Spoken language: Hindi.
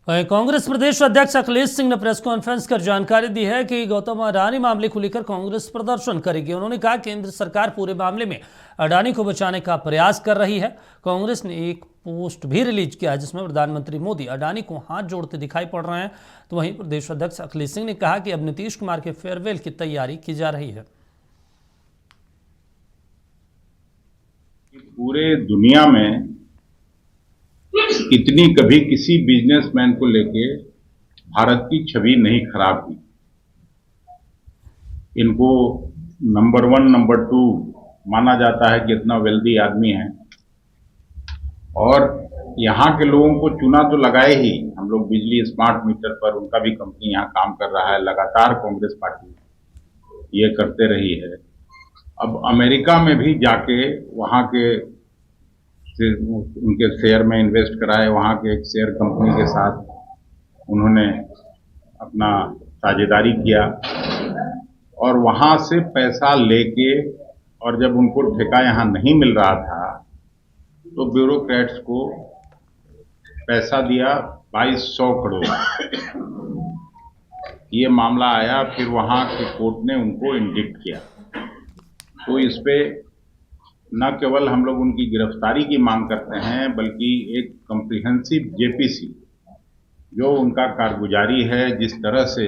कांग्रेस प्रदेश अध्यक्ष अखिलेश सिंह ने प्रेस कॉन्फ्रेंस कर जानकारी दी है कि गौतम अडानी मामले को लेकर कांग्रेस प्रदर्शन करेगी। उन्होंने कहा केंद्र सरकार पूरे मामले में अडानी को बचाने का प्रयास कर रही है। कांग्रेस ने एक पोस्ट भी रिलीज किया जिसमें प्रधानमंत्री मोदी अडानी को हाथ जोड़ते दिखाई पड़ रहे हैं। तो वहीं प्रदेश अध्यक्ष अखिलेश सिंह ने कहा कि अब नीतीश कुमार के फेयरवेल की तैयारी की जा रही है। पूरे दुनिया में इतनी कभी किसी बिजनेसमैन को लेके भारत की छवि नहीं खराब हुई। इनको नंबर 1 नंबर 2 माना जाता है कि इतना वेल्दी आदमी है, और यहाँ के लोगों को चुना तो लगाए ही। हम लोग बिजली स्मार्ट मीटर पर, उनका भी कंपनी यहाँ काम कर रहा है। लगातार कांग्रेस पार्टी ये करते रही है। अब अमेरिका में भी जाके वहाँ के उनके शेयर में इन्वेस्ट कराए। वहाँ के एक शेयर कंपनी के साथ उन्होंने अपना साझेदारी किया और वहाँ से पैसा लेके, और जब उनको ठेका यहाँ नहीं मिल रहा था तो ब्यूरोक्रेट्स को पैसा दिया 2200 करोड़। ये मामला आया, फिर वहाँ की कोर्ट ने उनको इंडिक्ट किया। तो इस पे न केवल हम लोग उनकी गिरफ्तारी की मांग करते हैं, बल्कि एक कम्प्रिहेंसिव जेपीसी जो उनका कारगुजारी है, जिस तरह से